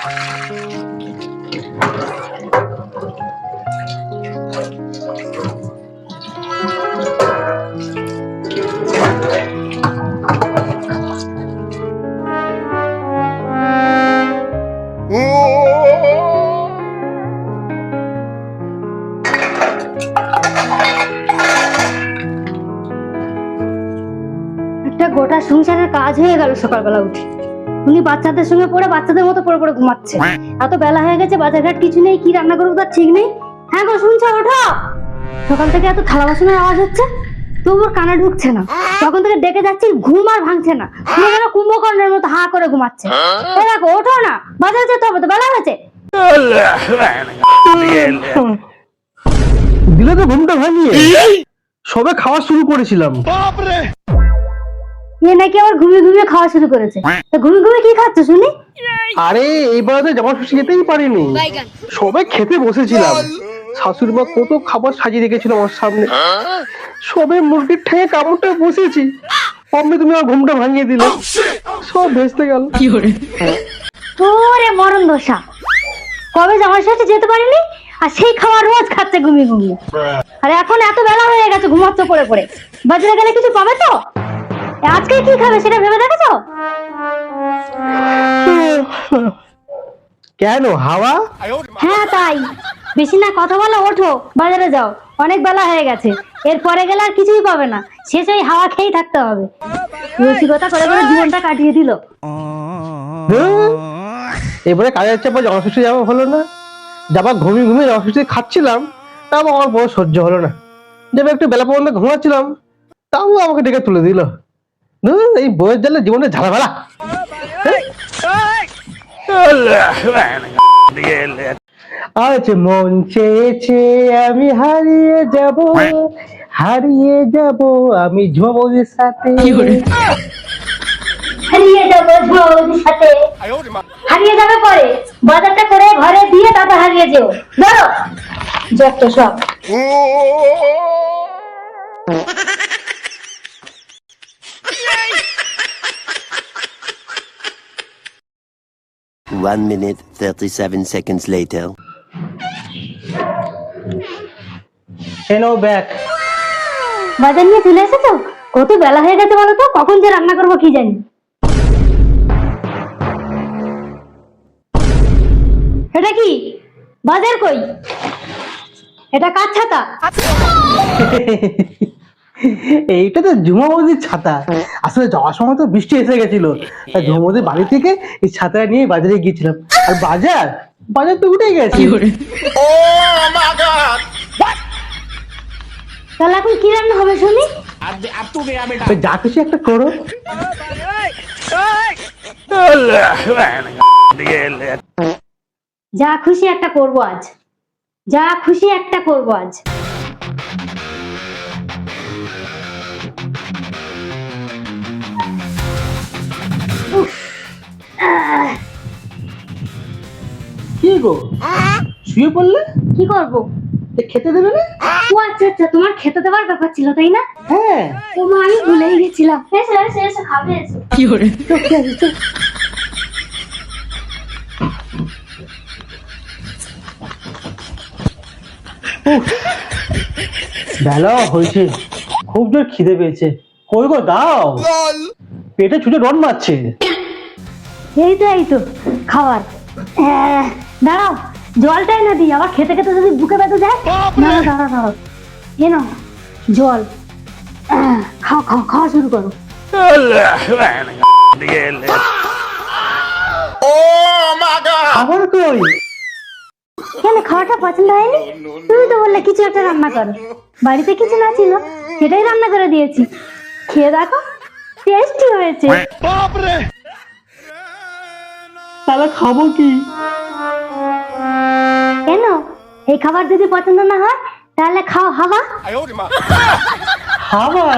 একটা গোটা সংসারের কাজ হয়ে গেল সকালবেলা উঠে। উনি বাচ্চাদের সঙ্গে পড়ে বাচ্চাদের মতো পড়ে পড়ে ঘুমাচ্ছে। এত বেলা হয়ে গেছে, বাজারঘাট কিছু নেই, কি রান্না করবো তার ঠিক নেই। হ্যাঁ গো, শুনছো? ওঠো। সকাল থেকে এত থালা বাসনের আওয়াজ হচ্ছে, তবু ওর কানে ঢুকছে না। তখন থেকে ডেকে যাচ্ছি, ঘুম আর ভাঙছে না। যেন কুম্ভকর্ণের মতো হা করে ঘুমাচ্ছে। ও দেখো, ওঠো না, বাজারে যেতে হবে তো, বেলা হয়েছে। দিলে তো ঘুমটা ভাঙিয়ে, সবে খাওয়া শুরু করেছিলাম। এ নাকি আবার ঘুমিয়ে ঘুমিয়ে খাওয়া শুরু করেছে। তা ঘুমিয়ে ঘুমিয়ে কি খাচ্ছ শুনি? আরে এইবার তো জামা ষষ্ঠী খেতেই পারিনি, সবে খেতে বসেছিলাম। শাশুড়ি মা কত খাবার সাজিয়ে রেখেছিল আমার সামনে, সবে মুরগির ঠেঙে কামড়টা বসেছি, অমনি তুমি আমার ঘুমটা ভাঙিয়ে দিলে, সব ভেস্তে গেল। ওরে মরণ দশা, কবে জামাই ষষ্ঠী যেতে পারিনি, আর সেই খাবার রোজ খাচ্ছে ঘুমিয়ে ঘুমিয়ে। আর এখন এত বেলা হয়ে গেছে, ঘুমাচ্ছ পড়ে পড়ে। বাজারে গেলে কিছু পাবে তো? আজকে কি খাবে সেটা ভেবে দেখেছো? কেন, হাওয়া? হ্যাঁ তাই, বেশি না কথা বলো, ওঠো বাজারে যাও, অনেক বেলা হয়ে গেছে। এরপরে গেলে আর কিছুই পাবে না, শেষ ওই হাওয়া খেয়েই থাকতে হবে। রসিকতা করে করে জীবনটা কাটিয়ে দিল। এবারে কাজের চাপে জামা ষষ্ঠী যাওয়া হলো না। যাবার ঘুমিয়ে ঘুমিয়ে জামা ষষ্ঠী খাচ্ছিলাম, তাও আমার বড় সহ্য হলো না। যাবে একটু বেলা পর্যন্ত ঘুমাচ্ছিলাম, তাও আমাকে ডেকে তুলে দিল। এই বইয়ের জ্বালে জীবনে ঝালামেলা। আজ মন চেয়েছে আমি হারিয়ে যাব, হারিয়ে যাব আমি ঝুমবুদির সাথে। হারিয়ে যাবো ঝুমবুদির সাথে, হারিয়ে যাবে পরে, বাজারটা করে ঘরে দিয়ে তারপর হারিয়ে যেও। ধরো যত সব। One minute, 37 seconds later. এনো ব্যাক। বাজার নিয়ে চলে এসেছো? কত বেলা হয়ে গেছে বলো তো, কখন যে রান্না করবো কি জানি। এটা কি বাজার কই? এটা কার ছাতা? এইটা তো ঝুমবুদির ছাতা। আসলে যাওয়ার সময় তো বৃষ্টি এসে গেছিল, তাই ঝুমবুদির বাড়ি থেকে এই ছাতাটা নিয়ে বাজারে গিয়েছিলাম। আর বাজার বাজার তো উঠে গেছে। তাহলে এখন কি রান্না হবে শুনি? তো যা খুশি একটা করো। যা খুশি একটা করবো আজ, যা খুশি একটা করবো আজ। কি গো, শুয়ে পড়লে? কি করবো? খেতে দেবে না? ও আচ্ছা আচ্ছা, তোমার খেতে দেওয়ার ব্যাপার ছিল তাই না? হ্যাঁ। ও মা, আমি ভুলেই গেছিলাম। এসো এসো এসো, খাবে এসো। কি করে? বেলা হয়েছে, খুব জোর খিদে পেয়েছে। কই গো দাও, পেটে ছুটে রন মারছে। এই তো খাবার। দাঁড়াও, জলটাই না দিই, আবার খেতে খেতে যদি বুকে ব্যথা যায়। না দাঁড়াও দাঁড়াও, এ নাও জল। খাও খাও, খাওয়া শুরু করো। খাবার কই? কেন, খাওয়াটা পছন্দ হয়নি? তুমি তো বললে কিছু একটা রান্না করো। বাড়িতে কিছু না ছিল, সেটাই রান্না করে দিয়েছি। খেয়ে দেখো, টেস্টি হয়েছে। তাহলে খাবো কি? কেন, এই খাবার যদি পছন্দ না হয় তাহলে খাও হাওয়া। হাওয়া?